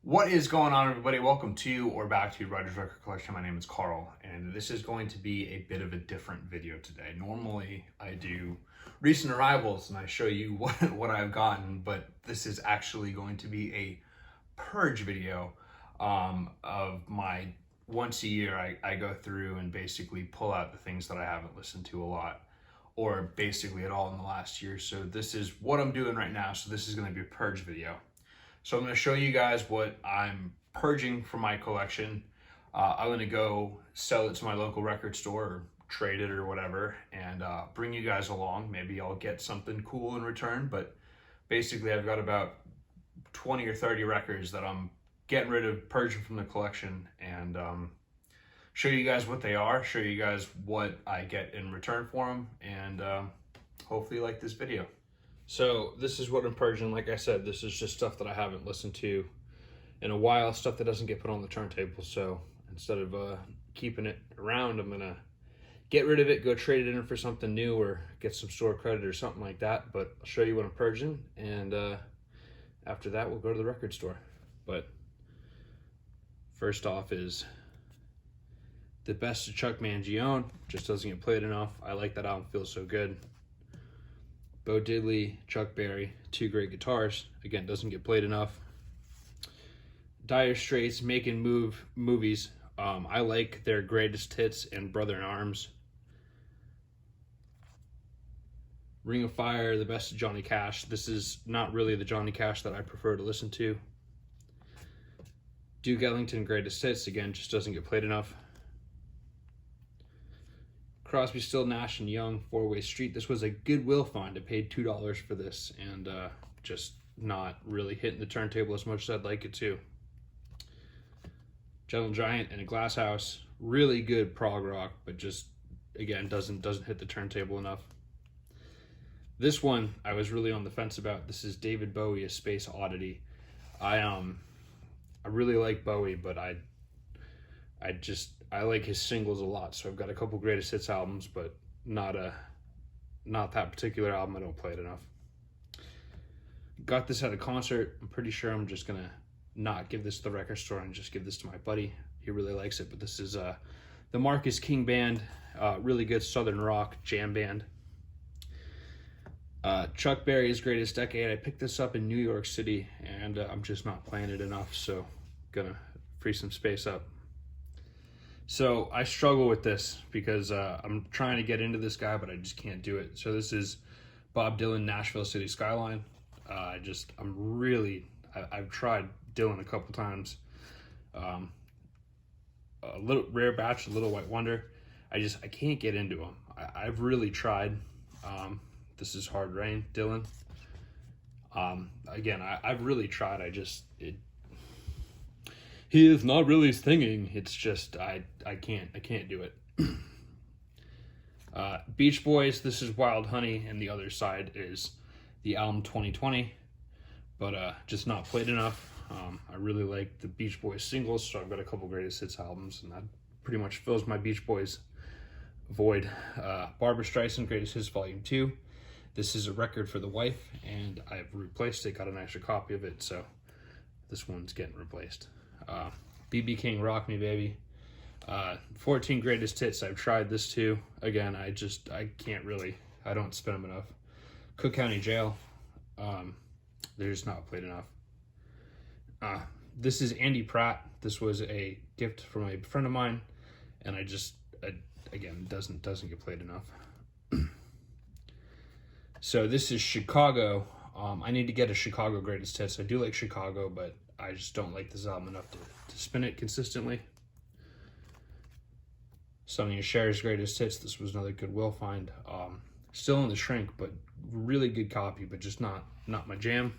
What is going on, everybody? Welcome to or back to Ryder's Record Collection. My name is Carl, and this is going to be a bit of a different video today. Normally, I do recent arrivals and I show you what I've gotten, but this is actually going to be a purge video of my once a year. I go through and basically pull out the things that I haven't listened to a lot, or basically at all in the last year. So this is what I'm doing right now. So this is going to be a purge video. So I'm going to show you guys what I'm purging from my collection. I'm going to go sell it to my local record store or trade it or whatever, and bring you guys along. Maybe I'll get something cool in return, but basically I've got about 20 or 30 records that I'm getting rid of, purging from the collection, and show you guys what they are, show you guys what I get in return for them, and hopefully you like this video. So this is what I'm purging. Like I said, this is just stuff that I haven't listened to in a while, stuff that doesn't get put on the turntable. So instead of keeping it around, I'm gonna get rid of it, go trade it in for something new, or get some store credit or something like that. But I'll show you what I'm purging, and after that we'll go to the record store. But first off is The Best of Chuck Mangione. Just doesn't get played enough. I like that album, feels so good. Bo Diddley, Chuck Berry, two great guitars. Again, doesn't get played enough. Dire Straits, Making Movies. I like their Greatest Hits and Brother in Arms. Ring of Fire, The Best of Johnny Cash. This is not really the Johnny Cash that I prefer to listen to. Duke Ellington, Greatest Hits. Again, just doesn't get played enough. Crosby, Still, Nash & Young, Four-Way Street. This was a Goodwill find. I paid $2 for this, and just not really hitting the turntable as much as I'd like it to. Gentle Giant and a Glass House. Really good prog rock, but just, again, doesn't hit the turntable enough. This one I was really on the fence about. This is David Bowie, A Space Oddity. I really like Bowie, but I like his singles a lot, so I've got a couple Greatest Hits albums, but not that particular album. I don't play it enough. Got this at a concert. I'm pretty sure I'm just gonna not give this to the record store and just give this to my buddy. He really likes it, but this is the Marcus King Band, really good southern rock jam band. Chuck Berry's Greatest Decade. I picked this up in New York City, and I'm just not playing it enough, so gonna free some space up. So I struggle with this because I'm trying to get into this guy, but I just can't do it. So this is Bob Dylan, Nashville City Skyline. I've tried Dylan a couple times. A little Rare Batch, a Little White Wonder. I can't get into him. I've really tried. This is Hard Rain, Dylan. Again, I've really tried. He is not really singing. It's just I can't do it. Beach Boys. This is Wild Honey, and the other side is the album 2020, but just not played enough. I really like the Beach Boys singles, so I've got a couple Greatest Hits albums, and that pretty much fills my Beach Boys void. Barbra Streisand, Greatest Hits Volume 2. This is a record for the wife, and I've replaced it, got an extra copy of it, so this one's getting replaced. B.B. King, Rock Me Baby. 14 Greatest Hits. I've tried this too. Again, I can't really. I don't spin them enough. Cook County Jail. They're just not played enough. This is Andy Pratt. This was a gift from a friend of mine, and again, doesn't get played enough. So this is Chicago. I need to get a Chicago Greatest Hits. I do like Chicago, but I just don't like this album enough to spin it consistently. Sonny and Cher's Greatest Hits. This was another Goodwill find. Still in the shrink, but really good copy, but just not my jam.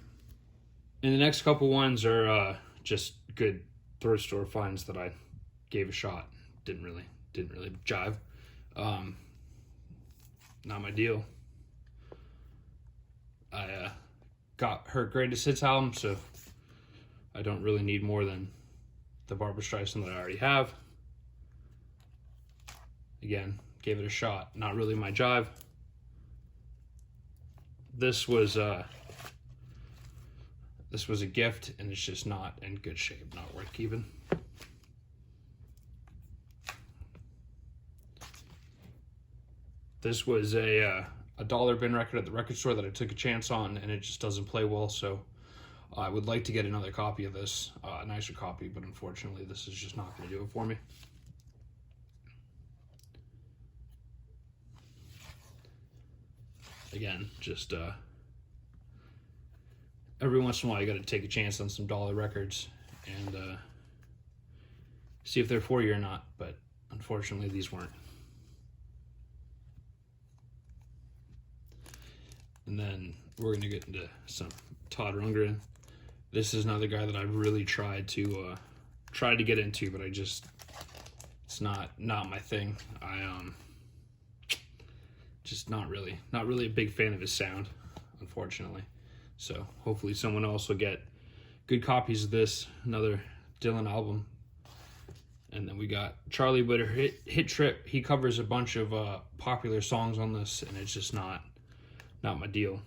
And the next couple ones are just good thrift store finds that I gave a shot. Didn't really jive. Not my deal. I got her Greatest Hits album, so I don't really need more than the Barbra Streisand that I already have. Again, gave it a shot. Not really my jive. This was this was a gift, and it's just not in good shape, not worth keeping. This was a dollar bin record at the record store that I took a chance on, and it just doesn't play well, so I would like to get another copy of this, a nicer copy, but unfortunately this is just not going to do it for me. Again, just every once in a while you got to take a chance on some dollar records and see if they're for you or not, but unfortunately these weren't. And then we're going to get into some Todd Rundgren. This is another guy that I've really tried to get into, but it's not my thing. Just not really a big fan of his sound, unfortunately. So hopefully someone else will get good copies of this, another Dylan album. And then we got Charlie Witter, Hit Trip. He covers a bunch of popular songs on this, and it's just not my deal.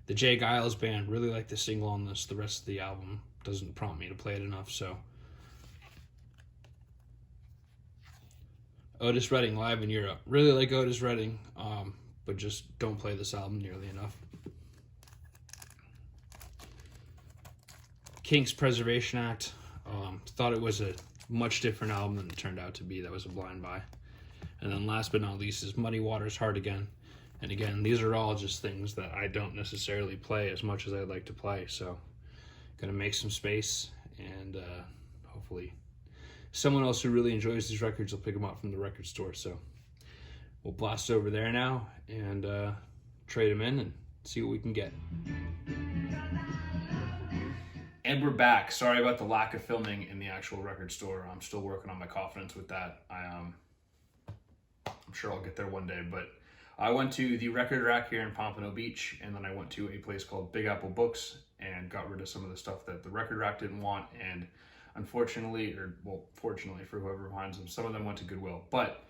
The Jay Giles Band, really like the single on this. The rest of the album doesn't prompt me to play it enough, so. Otis Redding, Live in Europe. Really like Otis Redding, but just don't play this album nearly enough. Kinks Preservation Act. Thought it was a much different album than it turned out to be. That was a blind buy. And then last but not least is Muddy Waters, Hard Again. And again, these are all just things that I don't necessarily play as much as I'd like to play. So gonna make some space, and hopefully someone else who really enjoys these records will pick them up from the record store. So we'll blast over there now and trade them in and see what we can get. And we're back. Sorry about the lack of filming in the actual record store. I'm still working on my confidence with that. I'm sure I'll get there one day, but I went to the Record Rack here in Pompano Beach, and then I went to a place called Big Apple Books and got rid of some of the stuff that the Record Rack didn't want, and unfortunately, or well, fortunately for whoever finds them, some of them went to Goodwill. But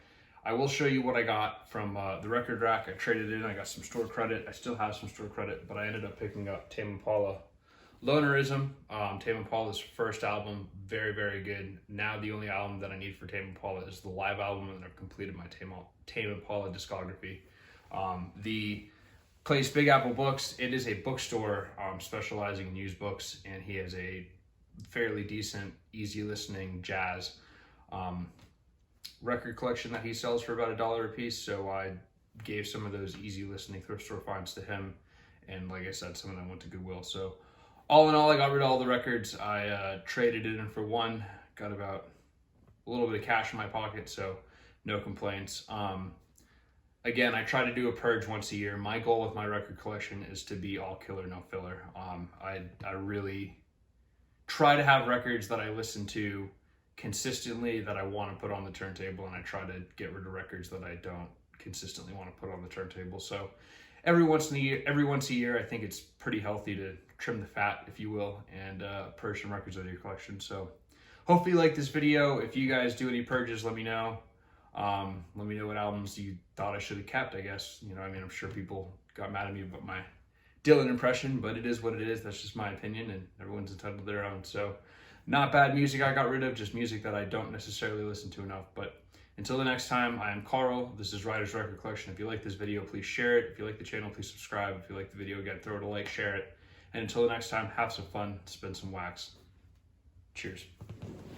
I will show you what I got from the Record Rack. I traded in, I got some store credit. I still have some store credit, but I ended up picking up Tame Impala Lonerism. Tame Impala's first album, very, very good. Now the only album that I need for Tame Impala is the live album, and I've completed my Tame Impala discography. The place Big Apple Books, it is a bookstore specializing in used books, and he has a fairly decent, easy listening jazz record collection that he sells for about $1 a piece. So I gave some of those easy listening thrift store finds to him, and like I said, some of them went to Goodwill. So all in all, I got rid of all the records. I traded it in for one, got about a little bit of cash in my pocket, so no complaints. Again, I try to do a purge once a year. My goal with my record collection is to be all killer, no filler. I really try to have records that I listen to consistently that I want to put on the turntable, and I try to get rid of records that I don't consistently want to put on the turntable. So every once a year, I think it's pretty healthy to trim the fat, if you will, and purge some records out of your collection. So hopefully you like this video. If you guys do any purges, let me know. Let me know what albums you thought I should have kept, I guess. You know, I mean, I'm sure people got mad at me about my Dylan impression, but it is what it is. That's just my opinion, and everyone's entitled to their own. So not bad music I got rid of, just music that I don't necessarily listen to enough. But until the next time, I am Carl. This is Ryder's Record Collection. If you like this video, please share it. If you like the channel, please subscribe. If you like the video, again, throw it a like, share it. And until the next time, have some fun, spin some wax. Cheers.